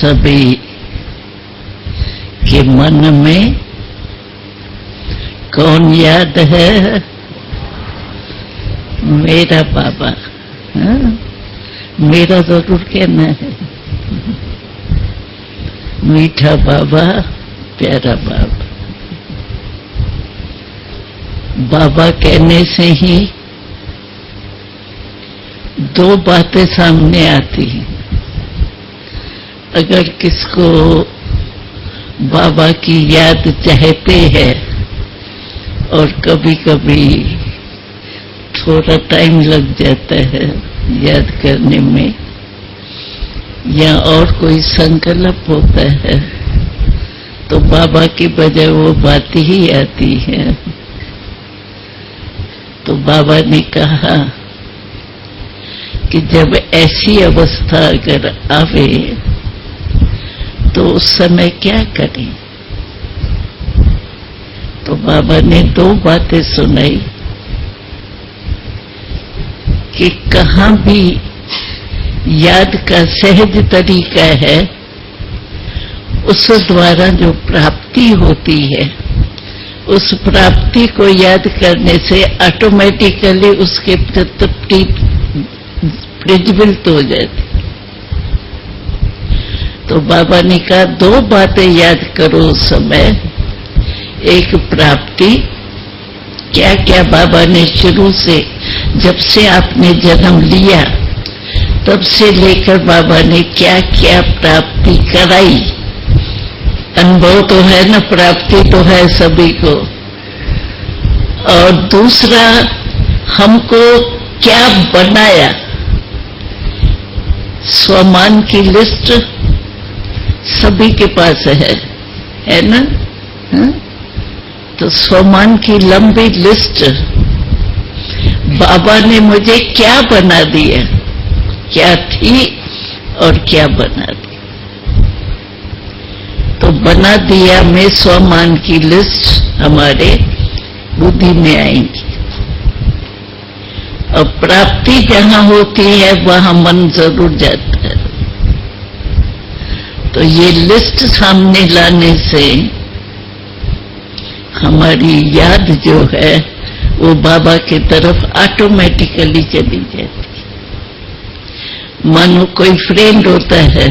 सभी के मन में कौन याद है? मेरा बाबा। हाँ? मेरा जरूर कहना है। मीठा बाबा, प्यारा बाबा। बाबा कहने से ही दो बातें सामने आती हैं। अगर किसको बाबा की याद चाहते हैं और कभी कभी थोड़ा टाइम लग जाता है याद करने में, या और कोई संकल्प होता है, तो बाबा की बजाय वो बात ही आती है। तो बाबा ने कहा कि जब ऐसी अवस्था अगर आवे तो उस समय क्या करें? तो बाबा ने दो बातें सुनाई कि कहाँ भी याद का सहज तरीका है, उस द्वारा जो प्राप्ति होती है, उस प्राप्ति को याद करने से ऑटोमेटिकली उसके प्रति प्रज्वलित हो जाती। तो बाबा ने कहा दो बातें याद करो उस समय। एक प्राप्ति, क्या क्या बाबा ने शुरू से, जब से आपने जन्म लिया तब से लेकर बाबा ने क्या क्या प्राप्ति कराई। अनुभव तो है ना, प्राप्ति तो है सभी को। और दूसरा, हमको क्या बनाया। स्वमान की लिस्ट सभी के पास है ना? हा? तो स्वमान की लंबी लिस्ट, बाबा ने मुझे क्या बना दिया, क्या थी और क्या बना दिया। तो बना दिया में स्वमान की लिस्ट हमारे बुद्धि में आएंगी। और प्राप्ति जहां होती है वहां मन जरूर जाता है। तो ये लिस्ट सामने लाने से हमारी याद जो है वो बाबा की तरफ ऑटोमेटिकली चली जाती है। मानो कोई फ्रेंड होता है,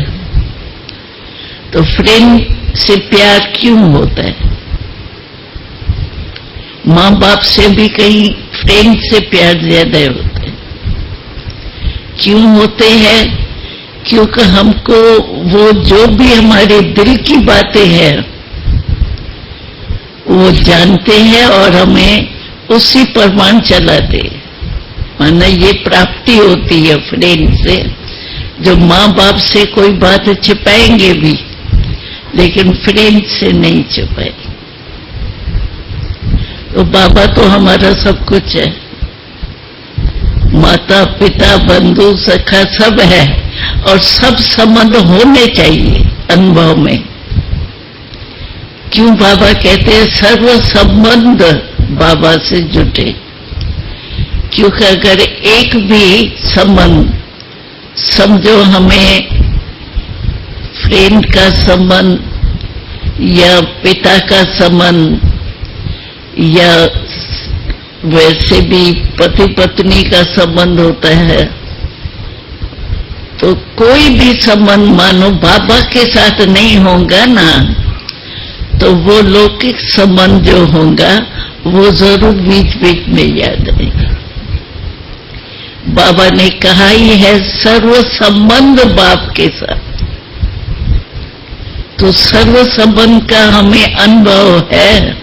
तो फ्रेंड से प्यार क्यों होता है? माँ बाप से भी कहीं फ्रेंड से प्यार ज्यादा होता है। क्यों होते हैं? क्योंकि हमको वो जो भी हमारे दिल की बातें हैं वो जानते हैं और हमें उसी प्रमाण चलाते। माना ये प्राप्ति होती है फ्रेंड से, जो माँ बाप से कोई बात छिपाएंगे भी लेकिन फ्रेंड से नहीं छिपाए। तो बाबा तो हमारा सब कुछ है, माता पिता बंधु सखा सब है, और सब संबंध होने चाहिए अनुभव में। क्यों बाबा कहते हैं सर्व संबंध बाबा से जुटे? क्योंकि अगर एक भी संबंध, समझो हमें फ्रेंड का संबंध या पिता का संबंध या वैसे भी पति पत्नी का संबंध होता है, तो कोई भी संबंध मानो बाबा के साथ नहीं होगा ना, तो वो लौकिक संबंध जो होगा वो जरूर बीच बीच में याद आएगा। बाबा ने कहा ही है सर्व संबंध बाप के साथ। तो सर्व संबंध का हमें अनुभव है।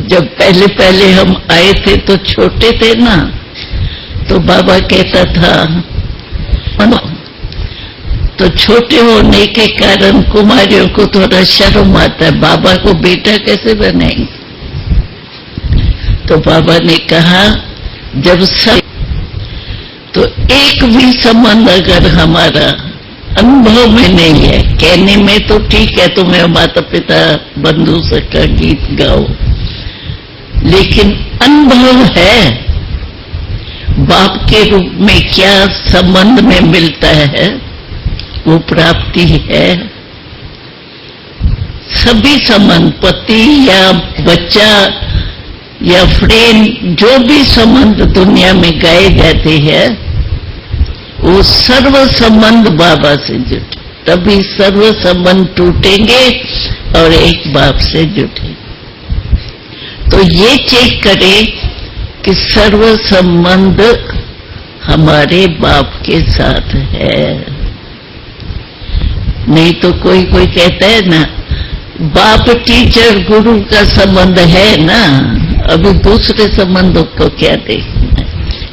जब पहले पहले हम आए थे तो छोटे थे ना, तो बाबा कहता था, तो छोटे होने के कारण कुमारियों को थोड़ा शर्म आता है, बाबा को बेटा कैसे बनाएंगे। तो बाबा ने कहा जब सब, तो एक भी संबंध अगर हमारा अनुभव में नहीं है, कहने में तो ठीक है तुम्हें माता पिता बंधु सखा गीत गाओ, लेकिन अनुभव है बाप के रूप में क्या संबंध में मिलता है, वो प्राप्ति है। सभी संबंध, पति या बच्चा या फ्रेंड, जो भी संबंध दुनिया में गाए जाते हैं, वो सर्व संबंध बाबा से जुटे, तभी सर्व संबंध टूटेंगे और एक बाप से जुटेंगे। तो ये चेक करें कि सर्व संबंध हमारे बाप के साथ है। नहीं तो कोई कोई कहता है ना, बाप टीचर गुरु का संबंध है ना, अभी दूसरे संबंधों को क्या देखना है।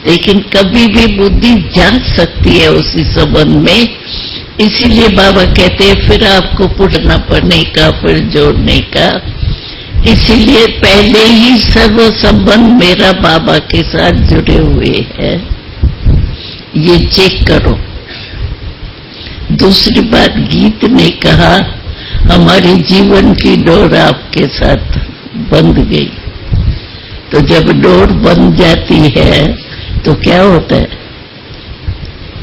लेकिन कभी भी बुद्धि जाग सकती है उसी संबंध में, इसीलिए बाबा कहते हैं फिर आपको पुटना पड़ने का, फिर जोड़ने का। इसीलिए पहले ही सर्व संबंध मेरा बाबा के साथ जुड़े हुए हैं, ये चेक करो। दूसरी बात, गीत ने कहा हमारे जीवन की डोर आपके साथ बंध गई। तो जब डोर बंध जाती है तो क्या होता है?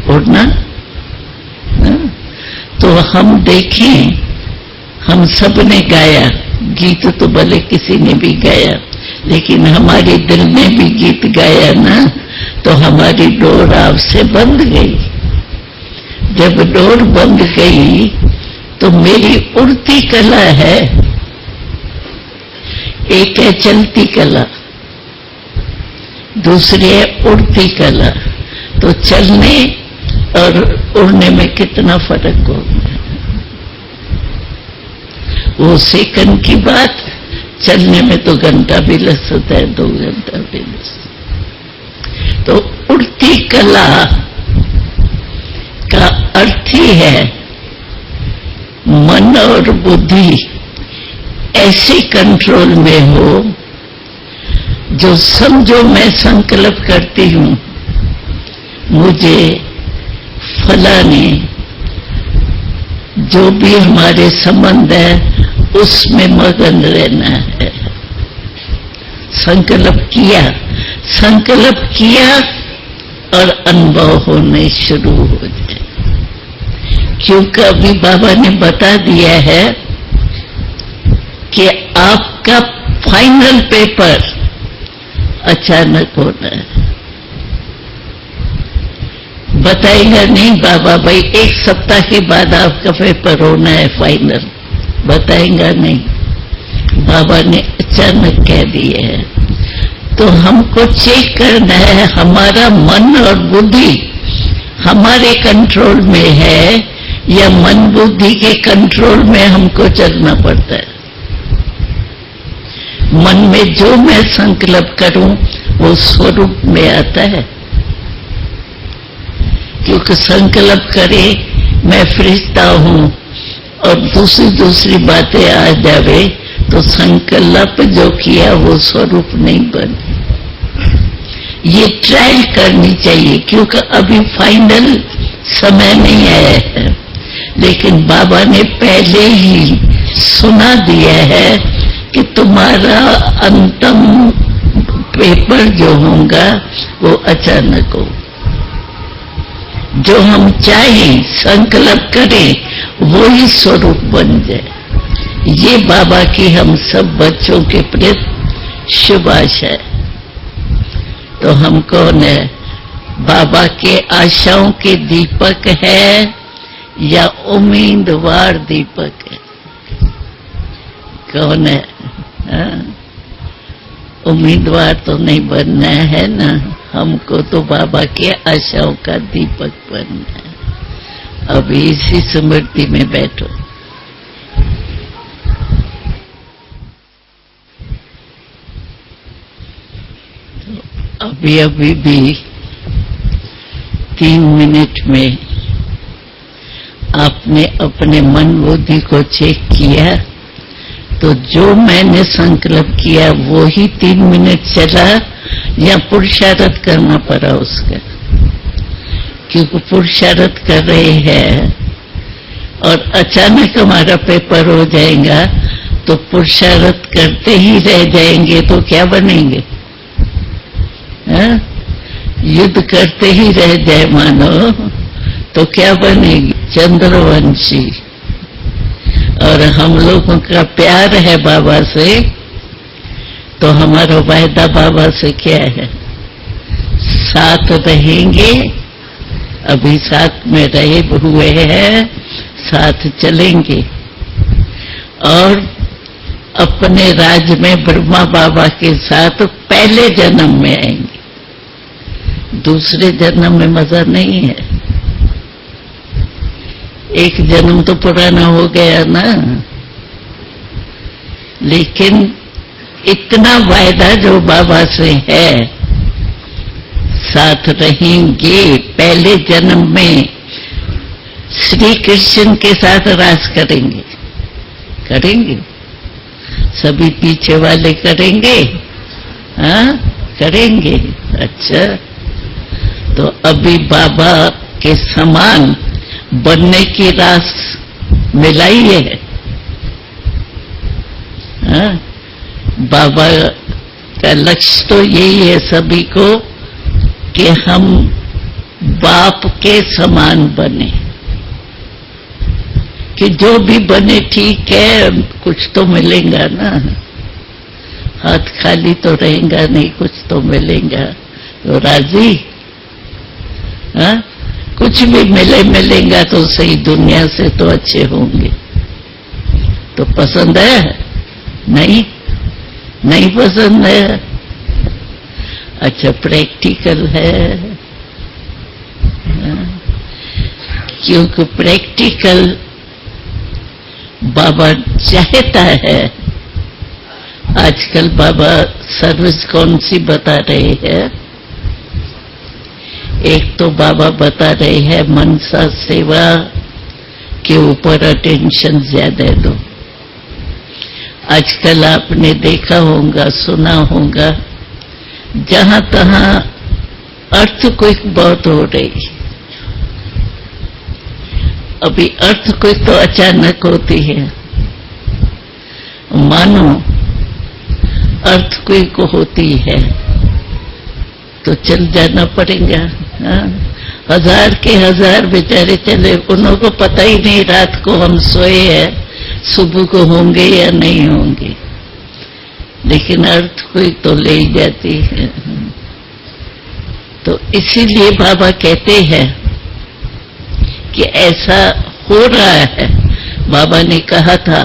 उड़ना। तो हम देखें, हम सब ने गाया गीत, तो भले किसी ने भी गाया, लेकिन हमारे दिल में भी गीत गाया ना, तो हमारी डोर आपसे बंध गई। जब डोर बंध गई तो मेरी उड़ती कला है, एक है चलती कला, दूसरी है उड़ती कला। तो चलने और उड़ने में कितना फर्क होगा? वो सेकंड की बात, चलने में तो घंटा भी लग सकता है, 2 घंटा भी लग सकता है। तो उड़ती कला का अर्थ ही है मन और बुद्धि ऐसे कंट्रोल में हो, जो समझो मैं संकल्प करती हूं मुझे फलाने, जो भी हमारे संबंध है उसमें मगन रहना है। संकल्प किया और अनुभव होने शुरू हो जाए। क्योंकि अभी बाबा ने बता दिया है कि आपका फाइनल पेपर अचानक होना है। बताएगा नहीं बाबा, भाई 1 सप्ताह के बाद आपका पेपर होना है फाइनल, बताएगा नहीं। बाबा ने अचानक कह दिया है। तो हमको चेक करना है हमारा मन और बुद्धि हमारे कंट्रोल में है या मन बुद्धि के कंट्रोल में हमको चलना पड़ता है। मन में जो मैं संकल्प करूं वो स्वरूप में आता है। क्योंकि संकल्प करे मैं फरिश्ता हूं और दूसरी बातें आ जावे तो संकल्प जो किया वो स्वरूप नहीं बने। ये ट्रायल करनी चाहिए, क्योंकि अभी फाइनल समय नहीं आया है, लेकिन बाबा ने पहले ही सुना दिया है कि तुम्हारा अंतिम पेपर जो होगा वो अचानक हो। जो हम चाहें संकल्प करें वो ही स्वरूप बन जाए। ये बाबा की हम सब बच्चों के प्रति शुभ आशा है। तो हम कौन है? बाबा के आशाओं के दीपक है या उम्मीदवार दीपक है? कौन है? उम्मीदवार तो नहीं बनना है ना, हमको तो बाबा के आशाओं का दीपक बनना है। अभी इसी स्मृति में बैठो। तो अभी भी 3 मिनट में आपने अपने मन बुद्धि को चेक किया, तो जो मैंने संकल्प किया वो ही 3 मिनट चला या पुरुषार्थ करना पड़ा उसका? क्योंकि पुरुषार्थ कर रहे हैं और अचानक हमारा पेपर हो जाएगा तो पुरुषार्थ करते ही रह जाएंगे तो क्या बनेंगे? युद्ध करते ही रह जाए मानो तो क्या बनेगी? चंद्रवंशी, और हम लोगों का प्यार है बाबा से, तो हमारा वायदा बाबा से क्या है? साथ रहेंगे, अभी साथ में रहे हुए हैं, साथ चलेंगे, और अपने राज्य में ब्रह्मा बाबा के साथ पहले जन्म में आएंगे, दूसरे जन्म में मजा नहीं है। एक जन्म तो पुराना हो गया ना, लेकिन इतना वायदा जो बाबा से है, साथ रहेंगे, पहले जन्म में श्री कृष्ण के साथ रास करेंगे, करेंगे, सभी पीछे वाले करेंगे, हाँ करेंगे। अच्छा, तो अभी बाबा के समान बनने की रास मिलाई है, हाँ? बाबा का लक्ष्य तो यही है सभी को कि हम बाप के समान बने, कि जो भी बने ठीक है, कुछ तो मिलेगा ना, हाथ खाली तो रहेगा नहीं, कुछ तो मिलेगा, तो राजी, हाँ? कुछ भी मिलेगा तो सही, दुनिया से तो अच्छे होंगे। तो पसंद है? नहीं, नहीं पसंद है। अच्छा, प्रैक्टिकल है, क्योंकि प्रैक्टिकल बाबा चाहता है। आजकल बाबा सर्विस कौन सी बता रहे हैं? एक तो बाबा बता रहे हैं मनसा सेवा के ऊपर अटेंशन ज्यादा दो। आजकल आपने देखा होगा, सुना होगा, जहां तहां अर्थक्वेक बहुत हो रही। अभी अर्थक्वेक तो अचानक होती है, मानो अर्थक्वेक होती है तो चल जाना पड़ेगा। हाँ? हजार के हजार बेचारे चले, उन्हों को पता ही नहीं रात को हम सोए हैं, सुबह को होंगे या नहीं होंगे, लेकिन अर्थक्वेक तो ले ही जाती है। तो इसीलिए बाबा कहते हैं कि ऐसा हो रहा है। बाबा ने कहा था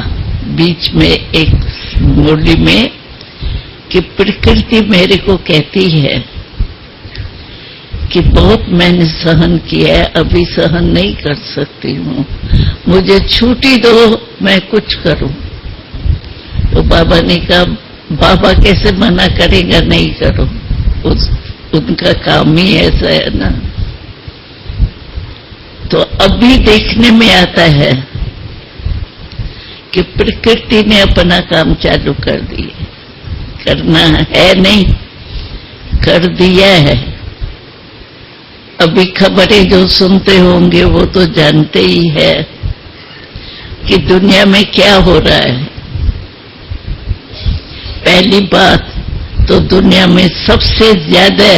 बीच में एक मुरली में कि प्रकृति मेरे को कहती है कि बहुत मैंने सहन किया है, अभी सहन नहीं कर सकती हूँ, मुझे छुट्टी दो, मैं कुछ करूं। तो बाबा ने कहा, बाबा कैसे मना करेगा नहीं करो, उनका काम ही ऐसा है ना। तो अभी देखने में आता है कि प्रकृति ने अपना काम चालू कर दिया, करना है नहीं, कर दिया है। अभी खबरें जो सुनते होंगे वो तो जानते ही है कि दुनिया में क्या हो रहा है। पहली बात तो दुनिया में सबसे ज्यादा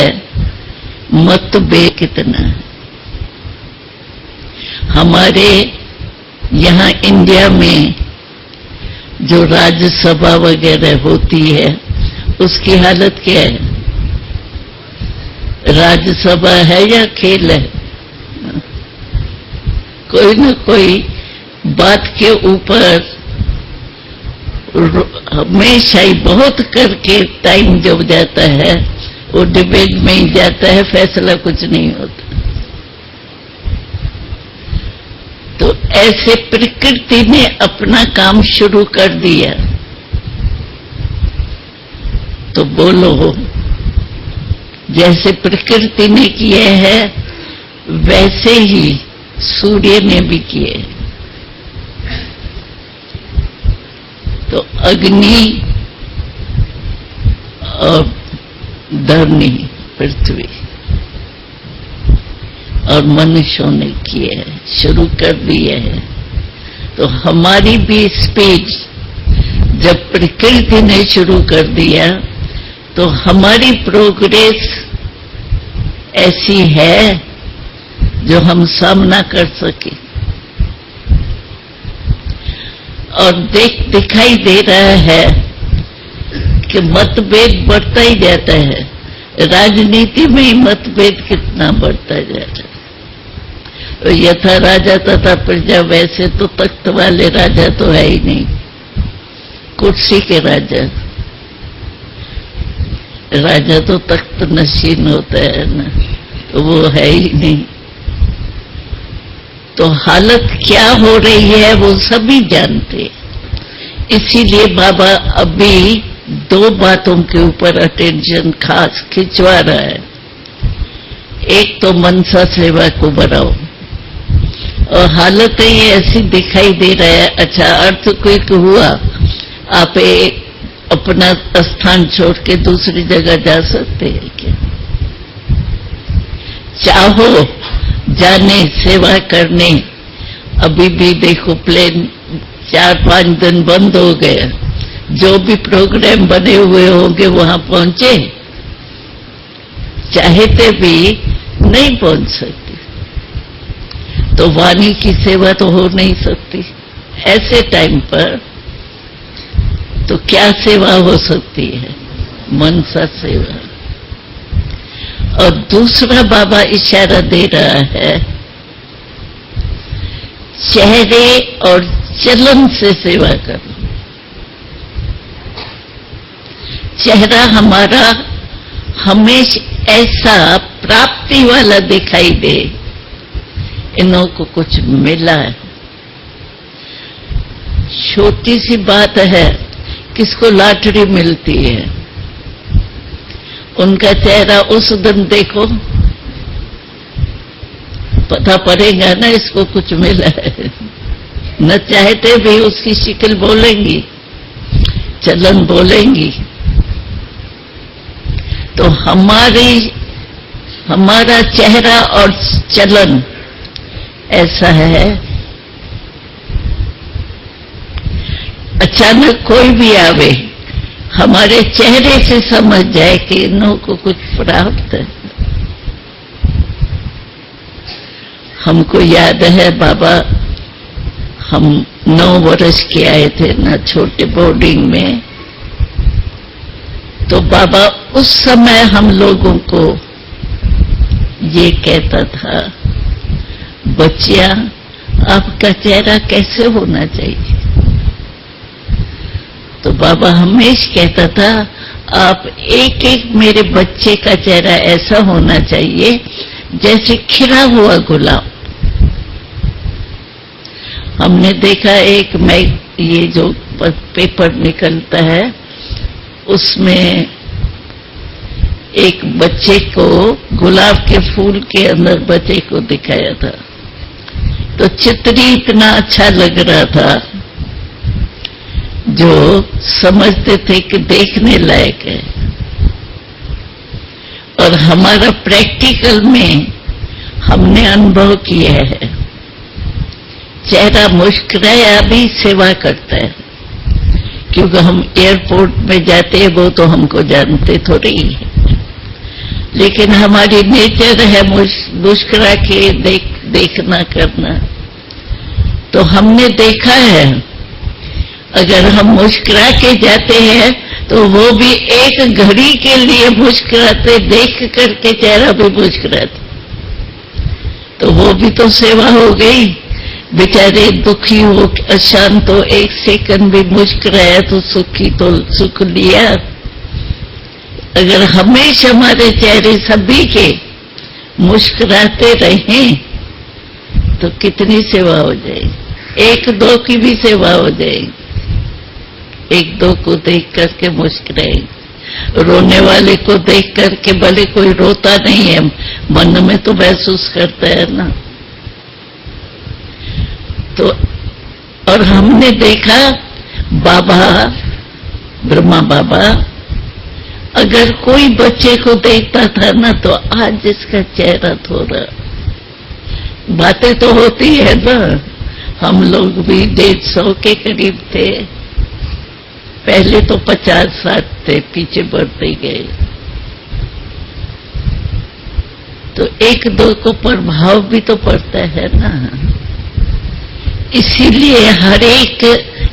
मतभेद कितना है। हमारे यहाँ इंडिया में जो राज्यसभा वगैरह होती है उसकी हालत क्या है? राज्यसभा है या खेल है? कोई न कोई बात के ऊपर हमेशा ही बहुत करके टाइम जब जाता है वो डिबेट में ही जाता है, फैसला कुछ नहीं होता। तो ऐसे प्रकृति ने अपना काम शुरू कर दिया। तो बोलो, जैसे प्रकृति ने किए है वैसे ही सूर्य ने भी किए। तो अग्नि और धरनी, पृथ्वी और मनुष्यों ने किए है, शुरू कर दिए है। तो हमारी भी स्पीच जब प्रकृति ने शुरू कर दिया तो हमारी प्रोग्रेस ऐसी है जो हम सामना कर सके। और दिखाई दे रहा है कि मतभेद बढ़ता ही जाता है। राजनीति में ही मतभेद कितना बढ़ता जाता है। यथा राजा तथा प्रजा, वैसे तो तख्त वाले राजा तो है ही नहीं, कुर्सी के राजा। राजा तो तख्त नशीन होता है ना, तो वो है ही नहीं। तो हालत क्या हो रही है वो सभी जानते। इसीलिए बाबा अभी दो बातों के ऊपर अटेंशन खास खिंचवा रहा है। एक तो मनसा सेवा को बढ़ाओ, और हालत ये ऐसी दिखाई दे रहा है। अच्छा, अर्थक्वेक हुआ, आप अपना स्थान छोड़ के दूसरी जगह जा सकते हैं क्या? चाहो जाने सेवा करने, अभी भी देखो प्लेन 4-5 दिन बंद हो गए। जो भी प्रोग्राम बने हुए होंगे वहां पहुंचे, चाहते भी नहीं पहुंच सकते। तो वाणी की सेवा तो हो नहीं सकती। ऐसे टाइम पर तो क्या सेवा हो सकती है? मनसा सेवा। और दूसरा बाबा इशारा दे रहा है, चेहरे और चलन से सेवा करो। चेहरा हमारा हमेशा ऐसा प्राप्ति वाला दिखाई दे, इन्हों को कुछ मिला है। छोटी सी बात है, किसको लॉटरी मिलती है, उनका चेहरा उस दिन देखो, पता पड़ेगा ना इसको कुछ मिला है। न चाहते भी उसकी शक्ल बोलेंगी, चलन बोलेंगी। तो हमारा चेहरा और चलन ऐसा है, अचानक कोई भी आवे, हमारे चेहरे से समझ जाए कि इन्हों को कुछ प्राप्त है। हमको याद है बाबा, हम 9 वर्ष के आए थे ना छोटे बोर्डिंग में, तो बाबा उस समय हम लोगों को ये कहता था, बच्चियां आपका चेहरा कैसे होना चाहिए? तो बाबा हमेशा कहता था, आप एक एक मेरे बच्चे का चेहरा ऐसा होना चाहिए जैसे खिला हुआ गुलाब। हमने देखा एक ये जो पेपर निकलता है उसमें एक बच्चे को गुलाब के फूल के अंदर बच्चे को दिखाया था, तो चित्र इतना अच्छा लग रहा था जो समझते थे कि देखने लायक है। और हमारा प्रैक्टिकल में हमने अनुभव किया है, चेहरा मुस्कुराया भी सेवा करता है। क्योंकि हम एयरपोर्ट में जाते हैं वो तो हमको जानते थोड़ी है, लेकिन हमारी नेचर है मुस्कुरा के देखना करना। तो हमने देखा है, अगर हम मुस्कुरा के जाते हैं तो वो भी एक घड़ी के लिए मुस्कुराते, देख करके चेहरा भी मुस्कुराते, तो वो भी तो सेवा हो गई। बेचारे दुखी हो अशांत हो, एक सेकंड भी मुस्कुराया तो सुखी तो सुख लिया। अगर हमेशा हमारे चेहरे सभी के मुस्कुराते रहें तो कितनी सेवा हो जाएगी, एक दो की भी सेवा हो जाएगी। एक दो को देख करके मुस्कुराएंगे, रोने वाले को देख करके, भले कोई रोता नहीं है मन में तो महसूस करता है ना। तो और हमने देखा बाबा, ब्रह्मा बाबा अगर कोई बच्चे को देखता था ना तो आज इसका चेहरा थोड़ा, बातें तो होती है ना, हम लोग भी 150 के करीब थे, पहले तो 50-60 थे, पीछे बढ़ते गए। तो एक दो को प्रभाव भी तो पड़ता है ना। इसीलिए हर एक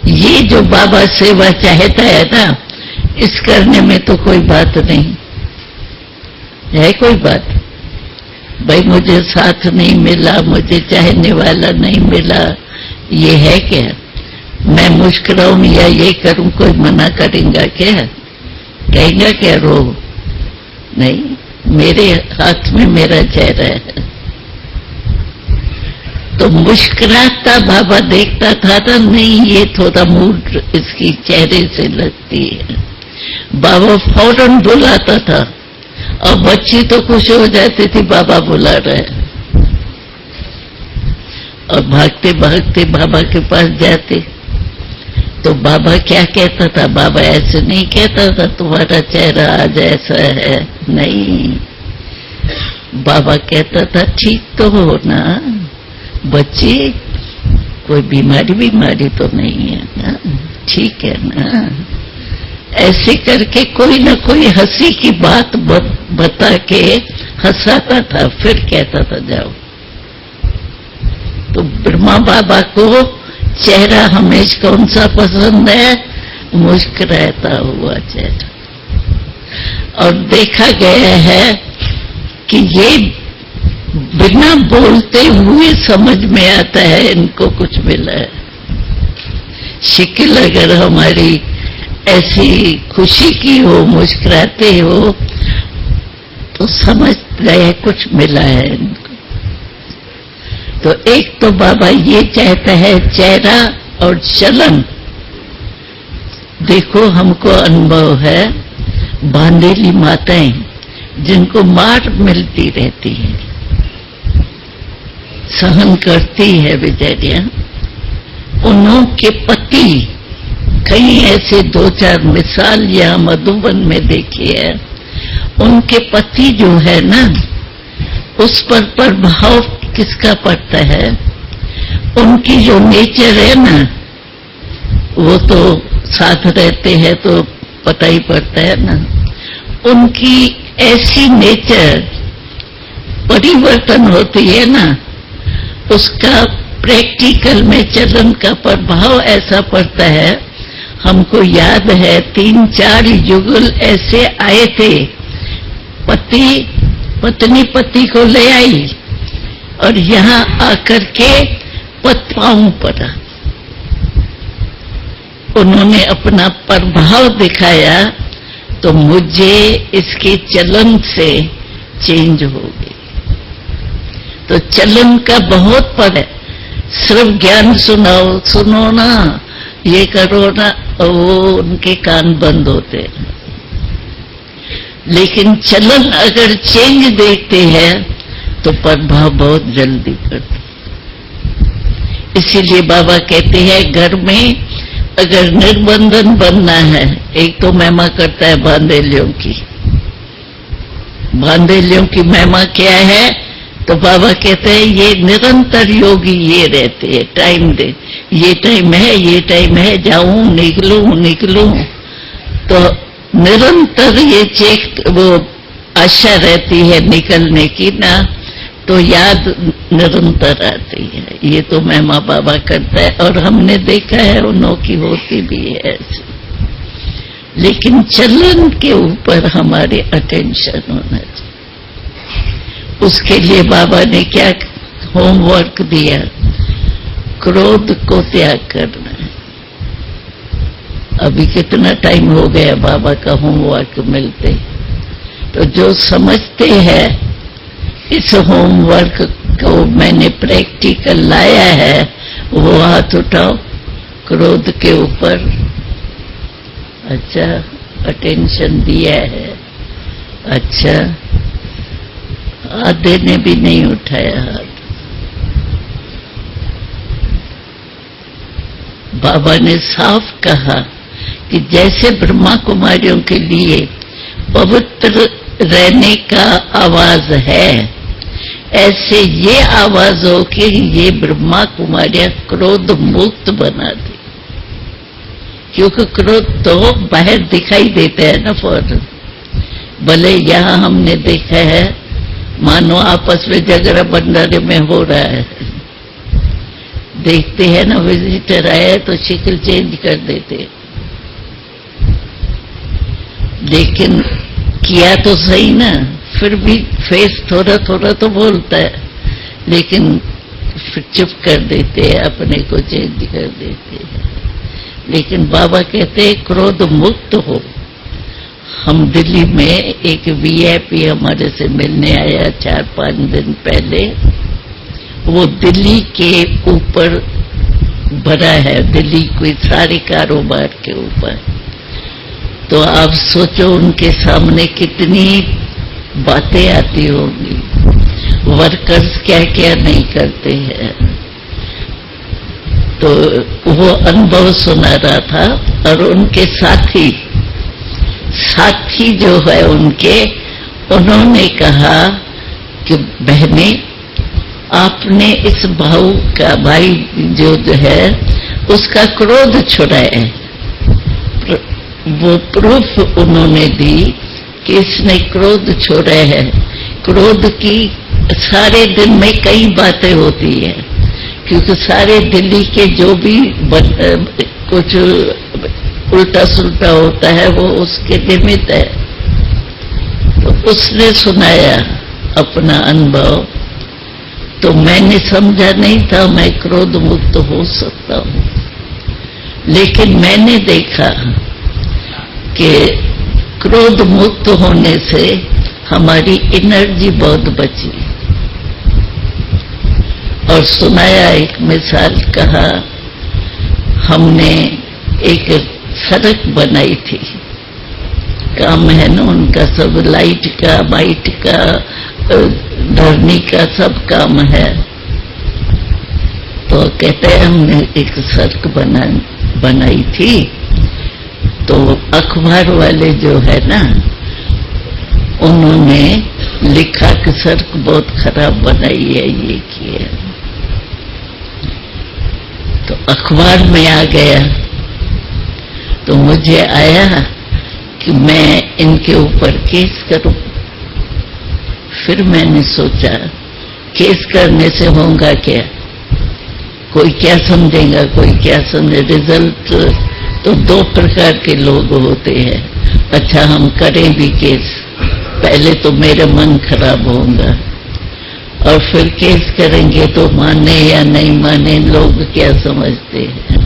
ये जो बाबा सेवा चाहता है ना, इस करने में तो कोई बात नहीं है। कोई बात भाई मुझे साथ नहीं मिला, मुझे चाहने वाला नहीं मिला, ये है क्या? मैं मुस्कुराऊं या ये करूं, कोई मना करेगा क्या? कहेगा क्या रो? नहीं, मेरे हाथ में मेरा चेहरा है। तो मुस्कुराता बाबा देखता था ना, नहीं ये थोड़ा मूड इसकी चेहरे से लगती है। बाबा फौरन बुलाता था और बच्ची तो खुश हो जाती थी, बाबा बुला रहे, और भागते भागते बाबा के पास जाते। तो बाबा क्या कहता था? बाबा ऐसे नहीं कहता था तुम्हारा चेहरा आज ऐसा है, नहीं। बाबा कहता था ठीक तो हो ना बच्चे, कोई बीमारी तो नहीं है ना, ठीक है ना। ऐसे करके कोई ना कोई हंसी की बात बता के हंसाता था, फिर कहता था जाओ। तो ब्रह्मा बाबा को चेहरा हमेशा कौन सा पसंद है? मुस्कुराता हुआ चेहरा। और देखा गया है कि ये बिना बोलते हुए समझ में आता है इनको कुछ मिला है। शक्ल अगर हमारी ऐसी खुशी की हो, मुस्कुराते हो, तो समझ गए कुछ मिला है इनको। तो एक तो बाबा ये चाहता है चेहरा और चलन। देखो हमको अनुभव है, बांधेली माताएं जिनको मार मिलती रहती है, सहन करती है बेचारियां, उन्हों के पति, कई ऐसे 2-4 मिसाल यहाँ मधुबन में देखी है, उनके पति जो है ना, उस पर प्रभाव किसका पड़ता है? उनकी जो नेचर है ना, वो तो साथ रहते हैं तो पता ही पड़ता है ना। उनकी ऐसी नेचर परिवर्तन होती है ना, उसका प्रैक्टिकल में चलन का प्रभाव ऐसा पड़ता है। हमको याद है 3-4 युगल ऐसे आए थे, पत्नी पति को ले आई और यहाँ आकर के पांव पड़ा। उन्होंने अपना प्रभाव दिखाया, तो मुझे इसके चलन से चेंज हो गई। तो चलन का बहुत पर है, सिर्फ ज्ञान सुनो ना, ये करो ना, वो उनके कान बंद होते हैं। लेकिन चलन अगर चेंज देखते हैं तो प्रभाव बहुत जल्दी पड़ता। इसीलिए बाबा कहते हैं घर में अगर निर्बंधन बनना है, एक तो महिमा करता है बांधेलियों की महिमा क्या है? तो बाबा कहते हैं ये निरंतर योगी ये रहते हैं, टाइम दे, ये टाइम है, जाऊं निकलूं, तो निरंतर ये चेक वो आशा रहती है निकलने की ना, तो याद निरंतर आती है। ये तो महिमा बाबा करता है और हमने देखा है उन्हों की होती भी है ऐसे। लेकिन चलन के ऊपर हमारे अटेंशन होना चाहिए। उसके लिए बाबा ने क्या होमवर्क दिया? क्रोध को त्याग करना है। अभी कितना टाइम हो गया बाबा का होमवर्क मिलते, तो जो समझते हैं इस होमवर्क को मैंने प्रैक्टिकल लाया है, वो हाथ उठाओ क्रोध के ऊपर। अच्छा, अटेंशन दिया है। अच्छा, आधे ने भी नहीं उठाया हाथ। बाबा ने साफ कहा कि जैसे ब्रह्मा कुमारियों के लिए पवित्र रहने का आवाज है, ऐसे ये आवाज हो कि ये ब्रह्मा कुमारियां क्रोध मुक्त बना दी। क्योंकि क्रोध तो बाहर दिखाई देता है ना फौरन। भले यहां हमने देखा है मानो आपस में झगड़ा बंडारे में हो रहा है, देखते हैं ना विजिटर आया तो शक्ल चेंज कर देते, लेकिन किया तो सही ना, फिर भी फेस थोड़ा थोड़ा तो बोलता है, लेकिन फिर चुप कर देते हैं, अपने को चेंज कर देते हैं। लेकिन बाबा कहते हैं क्रोध मुक्त हो। हम दिल्ली में एक वीआईपी हमारे से मिलने आया 4-5 दिन पहले, वो दिल्ली के ऊपर बड़ा है, दिल्ली कोई सारे कारोबार के ऊपर। तो आप सोचो उनके सामने कितनी बातें आती होंगी, वर्कर्स क्या क्या नहीं करते हैं। तो वो अनुभव सुना रहा था, और उनके साथी जो है उनके, उन्होंने कहा कि बहने आपने इस भाई जो है उसका क्रोध छुड़ाया। वो प्रूफ उन्होंने दी कि इसने क्रोध छोड़ा है। क्रोध की सारे दिन में कई बातें होती है, क्योंकि सारे दिल्ली के जो भी कुछ उल्टा सुल्टा होता है वो उसके निमित्त है। तो उसने सुनाया अपना अनुभव, तो मैंने समझा नहीं था मैं क्रोध मुक्त हो सकता हूं, लेकिन मैंने देखा कि क्रोध मुक्त होने से हमारी एनर्जी बहुत बची। और सुनाया एक मिसाल, कहा हमने एक सड़क बनाई थी, काम है ना उनका सब, लाइट का, वाइट का, धरनी का सब काम है। तो कहते हैं हमने एक सड़क बनाई थी, तो अखबार वाले जो है ना उन्होंने लिखा कि सड़क बहुत खराब बनाई है, ये किया। तो अखबार में आ गया, तो मुझे आया कि मैं इनके ऊपर केस करूं। फिर मैंने सोचा केस करने से होगा क्या, कोई क्या समझेगा, कोई क्या समझे। रिजल्ट तो 2 प्रकार के लोग होते हैं। अच्छा हम करें भी केस, पहले तो मेरा मन खराब होगा, और फिर केस करेंगे तो माने या नहीं माने, लोग क्या समझते हैं।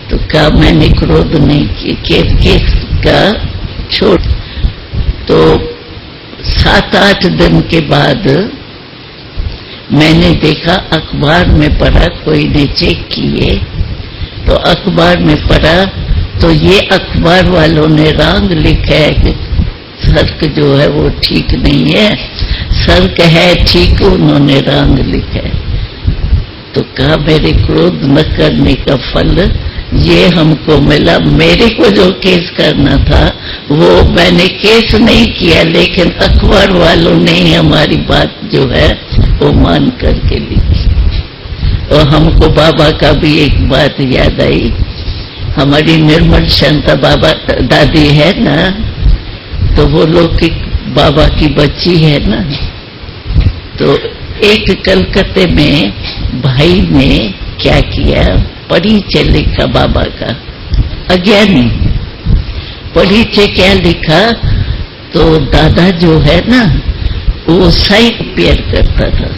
तो कहा मैंने क्रोध नहीं किया, केस का छोड़। तो 7-8 दिन के बाद मैंने देखा, अखबार में पढ़ा, कोई ने चेक किए, तो अखबार में पढ़ा तो ये अखबार वालों ने रंग लिखा है कि सड़क जो है वो ठीक नहीं है, सड़क है ठीक, उन्होंने रंग लिखा है। तो कहा मेरे क्रोध न करने का फल ये हमको मिला। मेरे को जो केस करना था वो मैंने केस नहीं किया, लेकिन अखबार वालों ने हमारी बात जो है वो मान करके लिखी। और हमको बाबा का भी एक बात याद आई, हमारी निर्मल शांता बाबा दादी है ना, तो वो लोग की बाबा की बच्ची है ना। तो एक कलकत्ते में भाई ने क्या किया, परिचय लिखा बाबा का, अज्ञानी परिचय क्या लिखा, तो दादा जो है ना वो साइकिल रिपेयर करता था।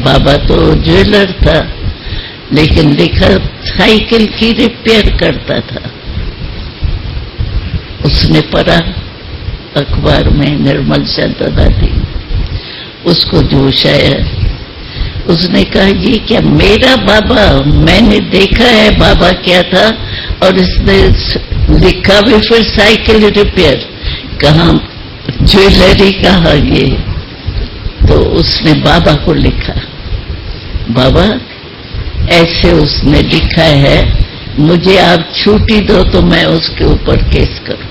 बाबा तो ज्वेलर था, लेकिन लिखा साइकिल की रिपेयर करता था। उसने पढ़ा अखबार में निर्मल शांता दादी, उसको जोश आया। उसने कहा ये क्या, मेरा बाबा, मैंने देखा है बाबा क्या था, और इसने लिखा भी फिर साइकिल रिपेयर, कहाँ ज्वेलरी कहाँ ये। तो उसने बाबा को लिखा, बाबा ऐसे उसने लिखा है, मुझे आप छुट्टी दो तो मैं उसके ऊपर केस करूं,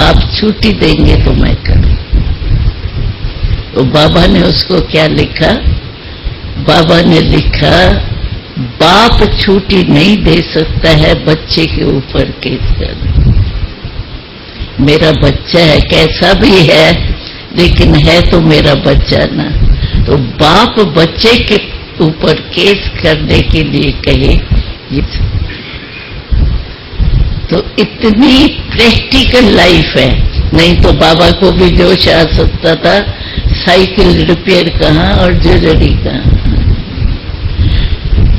आप छुट्टी देंगे तो मैं करूं। तो बाबा ने उसको क्या लिखा, बाबा ने लिखा बाप छुट्टी नहीं दे सकता है बच्चे के ऊपर केस करना। मेरा बच्चा है, कैसा भी है, लेकिन है तो मेरा बच्चा ना। तो बाप बच्चे के ऊपर केस करने के लिए कहे। तो इतनी प्रैक्टिकल लाइफ है, नहीं तो बाबा को भी जोश आ सकता था, साइकिल रिपेयर कहाँ और ज्वेलरी कहाँ।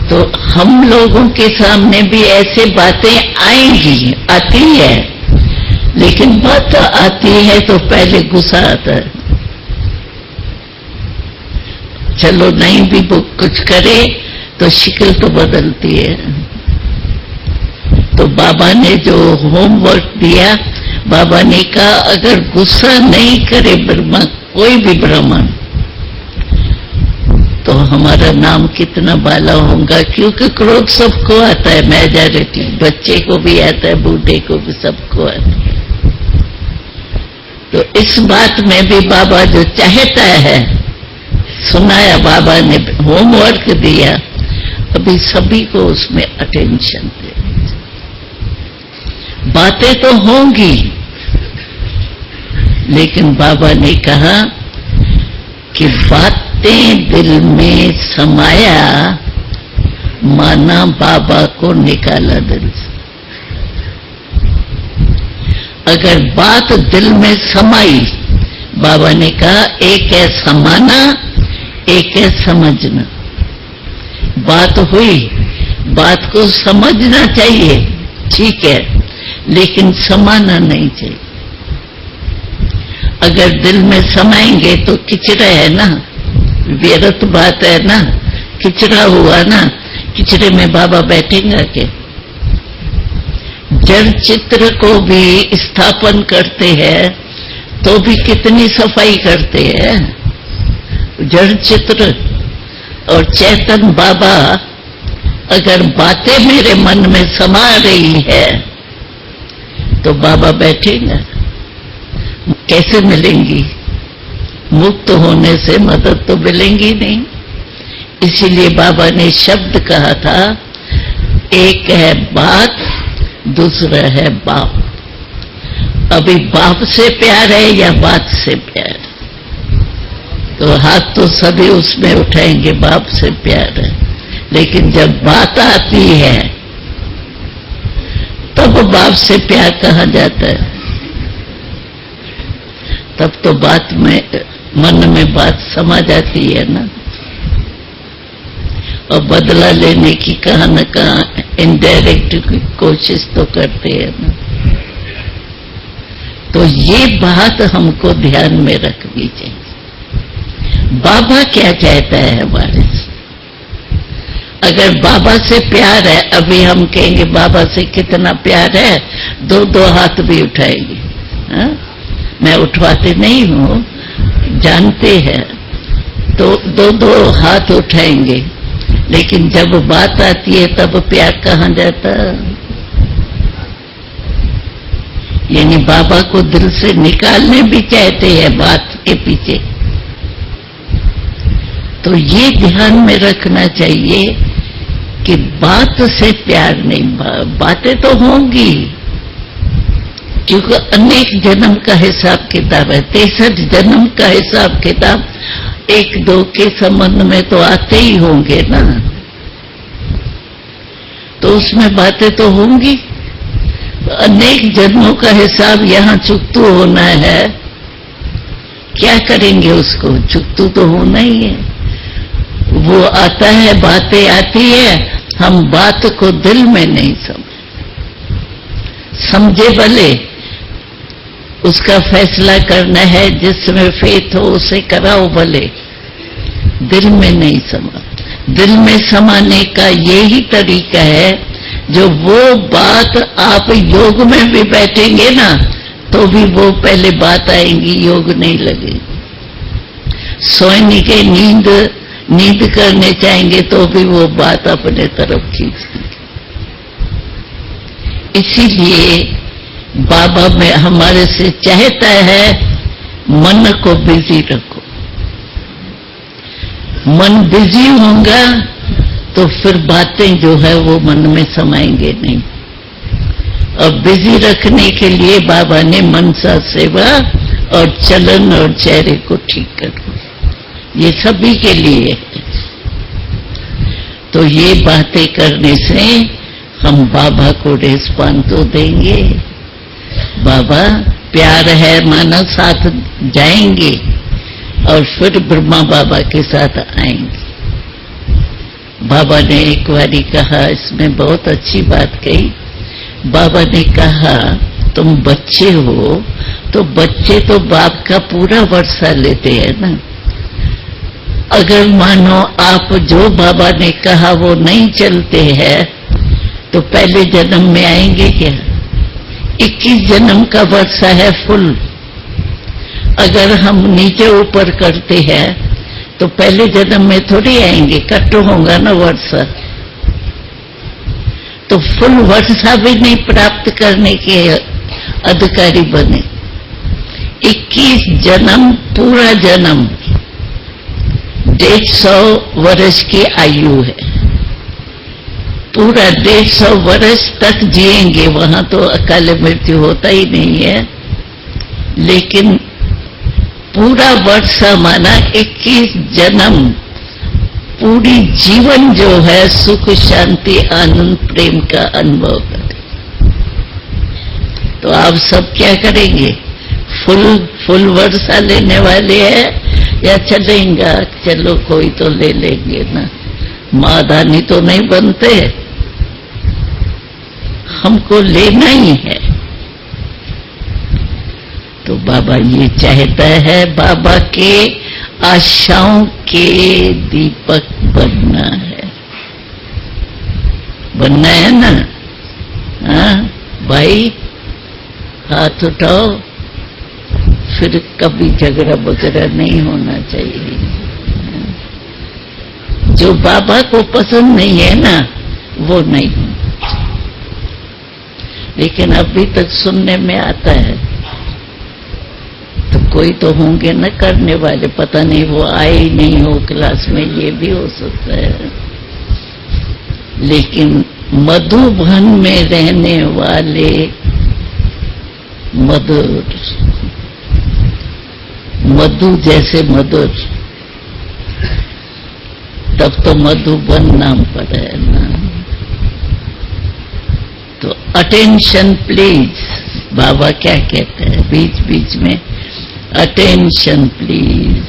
तो हम लोगों के सामने भी ऐसे बातें आएंगी, आती है, लेकिन बात आती है तो पहले गुस्सा आता है। चलो नहीं भी वो कुछ करे तो शक्ल तो बदलती है। तो बाबा ने जो होमवर्क दिया, बाबा ने कहा अगर गुस्सा नहीं करे ब्रह्मा, कोई भी ब्राह्मण, तो हमारा नाम कितना बाला होगा, क्योंकि क्रोध सबको आता है, मेजॉरिटी, बच्चे को भी आता है, बूढ़े को भी, सबको आता है। तो इस बात में भी बाबा जो चाहता है, सुनाया बाबा ने, होमवर्क दिया, अभी सभी को उसमें अटेंशन दे। बातें तो होंगी, लेकिन बाबा ने कहा कि बातें दिल में समाया, माना बाबा को निकाला दिल से। अगर बात दिल में समाई, बाबा ने कहा एक है समाना, एक है समझना। बात हुई, बात को समझना चाहिए, ठीक है, लेकिन समाना नहीं चाहिए। अगर दिल में समाएंगे तो किचड़ा है ना, व्यर्थ बात है ना, किचड़ा हुआ ना, किचड़े में बाबा बैठेंगे के। जड़ चित्र को भी स्थापन करते हैं तो भी कितनी सफाई करते हैं। जड़ चित्र और चेतन बाबा, अगर बातें मेरे मन में समा रही है तो बाबा बैठेगा। कैसे मिलेंगी? मुक्त होने से मदद तो मिलेंगी नहीं। इसीलिए बाबा ने शब्द कहा था, एक है बात, दूसरा है बाप। अभी बाप से प्यार है या बात से प्यार? तो हाथ तो सभी उसमें उठाएंगे, बाप से प्यार है। लेकिन जब बात आती है तब बाप से प्यार कहा जाता है। तब तो बात में, मन में बात समा जाती है ना, और बदला लेने की कहां न कहां इनडायरेक्ट कोशिश तो करते हैं ना। तो ये बात हमको ध्यान में रखनी चाहिए। बाबा क्या चाहता है हमारे से? अगर बाबा से प्यार है, अभी हम कहेंगे बाबा से कितना प्यार है, दो दो हाथ भी उठाएंगे। हाँ? मैं उठवाते नहीं हूं, जानते हैं, तो दो दो हाथ उठाएंगे। लेकिन जब बात आती है तब प्यार कहाँ जाता? यानी बाबा को दिल से निकालने भी चाहते हैं बात के पीछे। तो ये ध्यान में रखना चाहिए कि बात से प्यार नहीं, बातें तो होंगी, क्योंकि अनेक जन्म का हिसाब किताब है, 63 जन्म का हिसाब किताब एक दो के संबंध में तो आते ही होंगे ना। तो उसमें बातें तो होंगी। अनेक जन्मों का हिसाब यहाँ चुकतू होना है, क्या करेंगे उसको? चुकतू तो होना ही है। वो आता है, बातें आती है, हम बात को दिल में नहीं समझे भले, उसका फैसला करना है, जिसमें फेथ हो उसे कराओ भले, दिल में नहीं समा। दिल में समाने का यही तरीका है, जो वो बात आप योग में भी बैठेंगे ना तो भी वो पहले बात आएंगी, योग नहीं लगेगी। सोने के नींद करने चाहेंगे तो भी वो बात अपने तरफ खींचेंगे। इसीलिए बाबा में हमारे से चाहता है मन को बिजी रखो। मन बिजी होगा तो फिर बातें जो है वो मन में समाएंगे नहीं। और बिजी रखने के लिए बाबा ने मनसा सेवा और चलन और चेहरे को ठीक करो, ये सभी के लिए है। तो ये बातें करने से हम बाबा को रिस्पॉन्स तो देंगे। बाबा प्यार है माना साथ जाएंगे और फिर ब्रह्मा बाबा के साथ आएंगे। बाबा ने एक बारी कहा, इसमें बहुत अच्छी बात कही। बाबा ने कहा तुम बच्चे हो तो बच्चे तो बाप का पूरा वर्षा लेते हैं ना। अगर मानो आप जो बाबा ने कहा वो नहीं चलते हैं तो पहले जन्म में आएंगे क्या? 21 जन्म का वर्षा है फुल। अगर हम नीचे ऊपर करते हैं तो पहले जन्म में थोड़ी आएंगे, कट होगा ना वर्षा। तो फुल वर्षा भी नहीं प्राप्त करने के अधिकारी बने। 21 जन्म, पूरा जन्म 150 वर्ष की आयु है। पूरा 150 वर्ष तक जिएंगे, वहां तो अकाल मृत्यु होता ही नहीं है। लेकिन पूरा वर्ष माना 21 जन्म, पूरी जीवन जो है सुख शांति आनंद प्रेम का अनुभव करें। तो आप सब क्या करेंगे? फुल वर्षा लेने वाले हैं या चलेंगे? चलो कोई तो ले लेंगे ना, मादानी तो नहीं बनते, हमको लेना ही है। तो बाबा ये चाहता है, बाबा के आशाओं के दीपक बनना है। बनना है ना? हाँ भाई, हाथ उठाओ। फिर कभी झगड़ा वगैरह नहीं होना चाहिए। जो बाबा को पसंद नहीं है ना वो नहीं, लेकिन अभी तक सुनने में आता है। तो कोई तो होंगे न करने वाले, पता नहीं वो आए ही नहीं हो क्लास में, ये भी हो सकता है। लेकिन मधुबन में रहने वाले मधुर, मधु जैसे मधुर, तब तो मधुबन नाम पड़ा है ना। तो अटेंशन प्लीज, बाबा क्या कहते हैं बीच बीच में, अटेंशन प्लीज।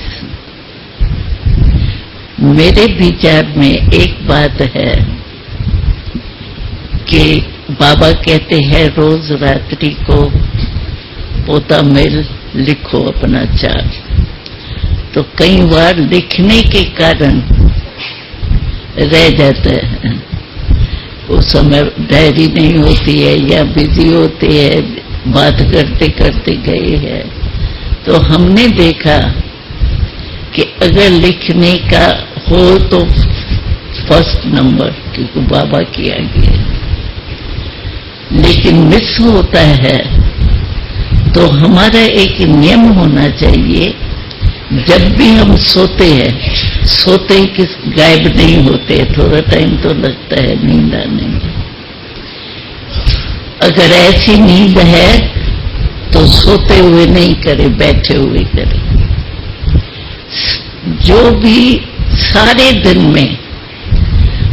मेरे विचार में एक बात है कि बाबा कहते हैं रोज रात्रि को पोता मेल लिखो अपना चार्ट। तो कई बार लिखने के कारण रह जाता है, उस समय डायरी नहीं होती है या बिजी होते है, बात करते करते गए हैं। तो हमने देखा कि अगर लिखने का हो तो फर्स्ट नंबर, क्योंकि बाबा किया गया। लेकिन मिस होता है तो हमारा एक नियम होना चाहिए, जब भी हम सोते हैं, सोते ही किस गायब नहीं होते, थोड़ा टाइम तो लगता है नींद आने में। अगर ऐसी नींद है तो सोते हुए नहीं करे, बैठे हुए करे। जो भी सारे दिन में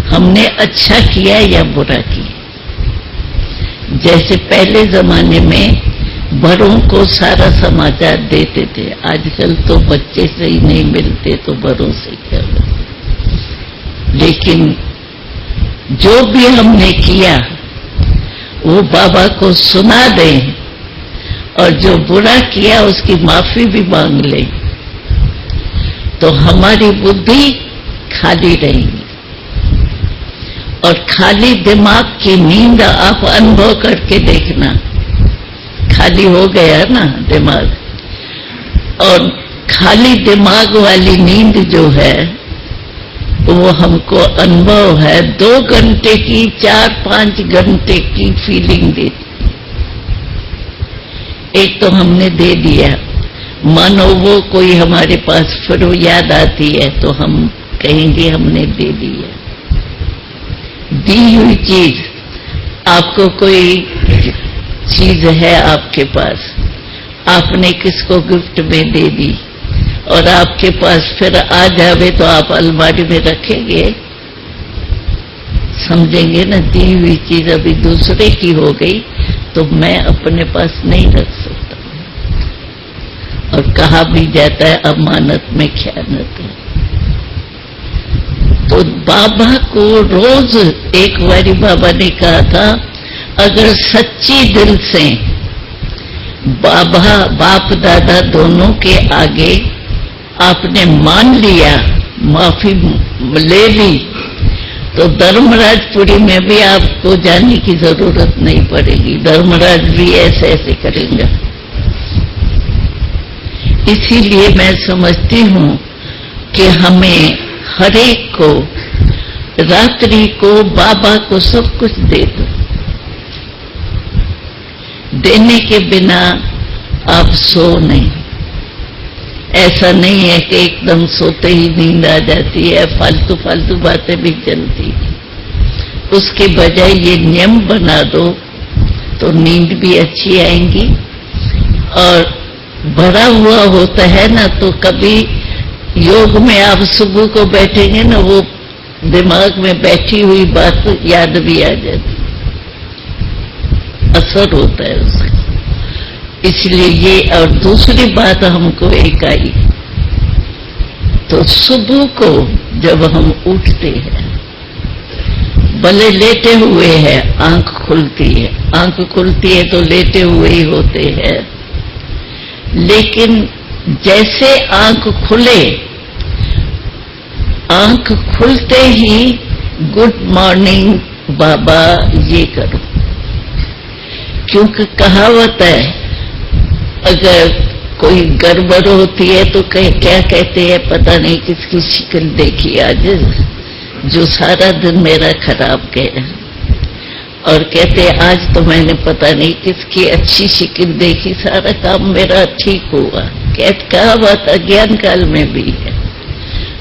हमने अच्छा किया या बुरा किया, जैसे पहले जमाने में बड़ों को सारा समाचार देते थे, आजकल तो बच्चे से ही नहीं मिलते तो बड़ों से क्या मिलते। लेकिन जो भी हमने किया वो बाबा को सुना दें, और जो बुरा किया उसकी माफी भी मांग लें, तो हमारी बुद्धि खाली रहेगी। और खाली दिमाग की नींद आप अनुभव करके देखना, खाली हो गया ना दिमाग। और खाली दिमाग वाली नींद जो है वो हमको अनुभव है 2 घंटे की, 4-5 घंटे की फीलिंग देती। एक तो हमने दे दिया, मानो वो कोई हमारे पास फिर याद आती है तो हम कहेंगे हमने दे दिया। दी हुई चीज, आपको कोई चीज है आपके पास, आपने किसको गिफ्ट में दे दी और आपके पास फिर आ जावे तो आप अलमारी में रखेंगे? समझेंगे ना, दी हुई चीज अभी दूसरे की हो गई तो मैं अपने पास नहीं रख सकता। और कहा भी जाता है अमानत में ख़यानत है। तो बाबा को रोज, एक बारी बाबा ने कहा था, अगर सच्ची दिल से बाबा बाप दादा दोनों के आगे आपने मान लिया, माफी ले ली, तो धर्मराजपुरी में भी आपको जाने की जरूरत नहीं पड़ेगी। धर्मराज भी ऐसे ऐसे करेंगे। इसीलिए मैं समझती हूं कि हमें हर एक को, रात्रि को बाबा को सब कुछ दे दो। देने के बिना आप सो नहीं। ऐसा नहीं है कि एकदम सोते ही नींद आ जाती है, फालतू फालतू बातें भी चलती है। उसके बजाय ये नियम बना दो तो नींद भी अच्छी आएंगी। और भरा हुआ होता है ना, तो कभी योग में आप सुबह को बैठेंगे ना, वो दिमाग में बैठी हुई बात याद भी आ जाती, असर होता है उसका। इसलिए ये, और दूसरी बात हमको एक आई, तो सुबह को जब हम उठते हैं, भले लेटे हुए हैं, आंख खुलती है, आंख खुलती है तो लेटे हुए ही होते हैं, लेकिन जैसे आंख खुले, आंख खुलते ही गुड मॉर्निंग बाबा ये करो। क्योंकि कहावत है, अगर कोई गड़बड़ होती है तो क्या कहते हैं, पता नहीं किसकी शक्ल देखी आज, जो सारा दिन मेरा खराब गया। और कहते हैं आज तो मैंने पता नहीं किसकी अच्छी शक्ल देखी, सारा काम मेरा ठीक हुआ। कहा बात अज्ञान काल में भी है।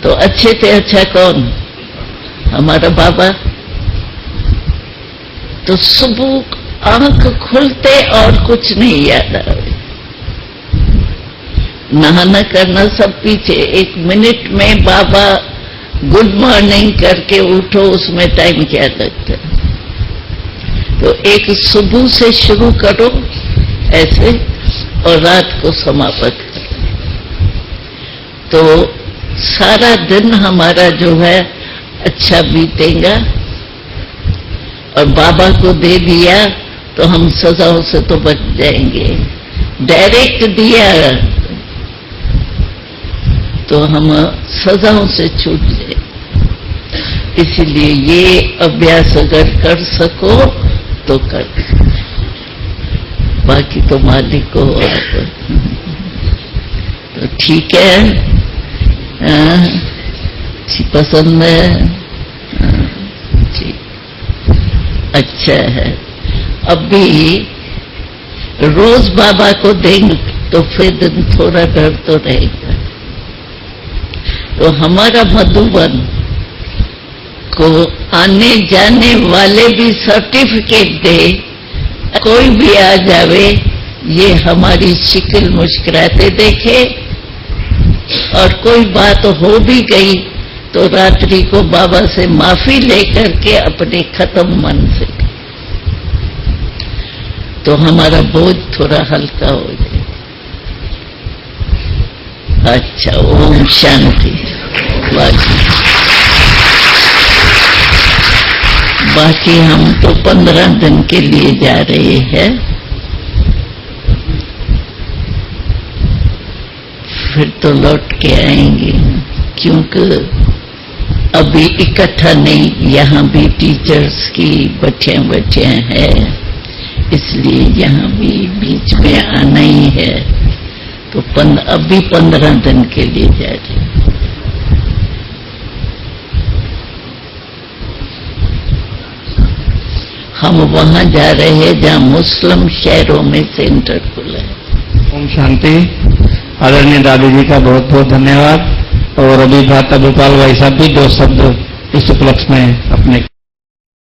तो अच्छे से अच्छा कौन? हमारा बाबा। तो सुबह आंख खुलते और कुछ नहीं याद आवे, नहाना करना सब पीछे, 1 मिनट में बाबा गुड मॉर्निंग करके उठो, उसमें टाइम क्या लगता है। तो एक सुबह से शुरू करो ऐसे, और रात को समाप्त करो, तो सारा दिन हमारा जो है अच्छा बीतेगा। और बाबा को दे दिया तो हम सजाओं से तो बच जाएंगे। डायरेक्ट दिया तो हम सजाओं से छूट जाए। इसलिए ये अभ्यास अगर कर सको तो कर, बाकी तो मालिक को आप। तो ठीक है, पसंद है, ठीक, अच्छा है। अभी रोज बाबा को देंगे तो फिर दिन थोड़ा डर तो रहेगा। तो हमारा मधुबन को आने जाने वाले भी सर्टिफिकेट दे, कोई भी आ जावे, ये हमारी शिकल मुस्कुराते देखे। और कोई बात हो भी गई तो रात्रि को बाबा से माफी लेकर के अपने खत्म मन से, तो हमारा बोझ थोड़ा हल्का हो जाए। अच्छा, ओम शांति। बाकी हम तो 15 दिन के लिए जा रहे हैं, फिर तो लौट के आएंगे। क्योंकि अभी इकट्ठा नहीं, यहाँ भी टीचर्स की बच्चियां हैं, इसलिए यहाँ भी बीच में आना ही है। तो अभी 15 दिन के लिए जा रहे हैं। हम वहां जा रहे हैं जहां मुस्लिम शहरों में सेंटर खुला है। ओम शांति। आदरणीय दादी जी का बहुत बहुत धन्यवाद। और अभी भ्राता गोपाल भाई साहब भी 2 शब्द इस उपलक्ष्य में अपने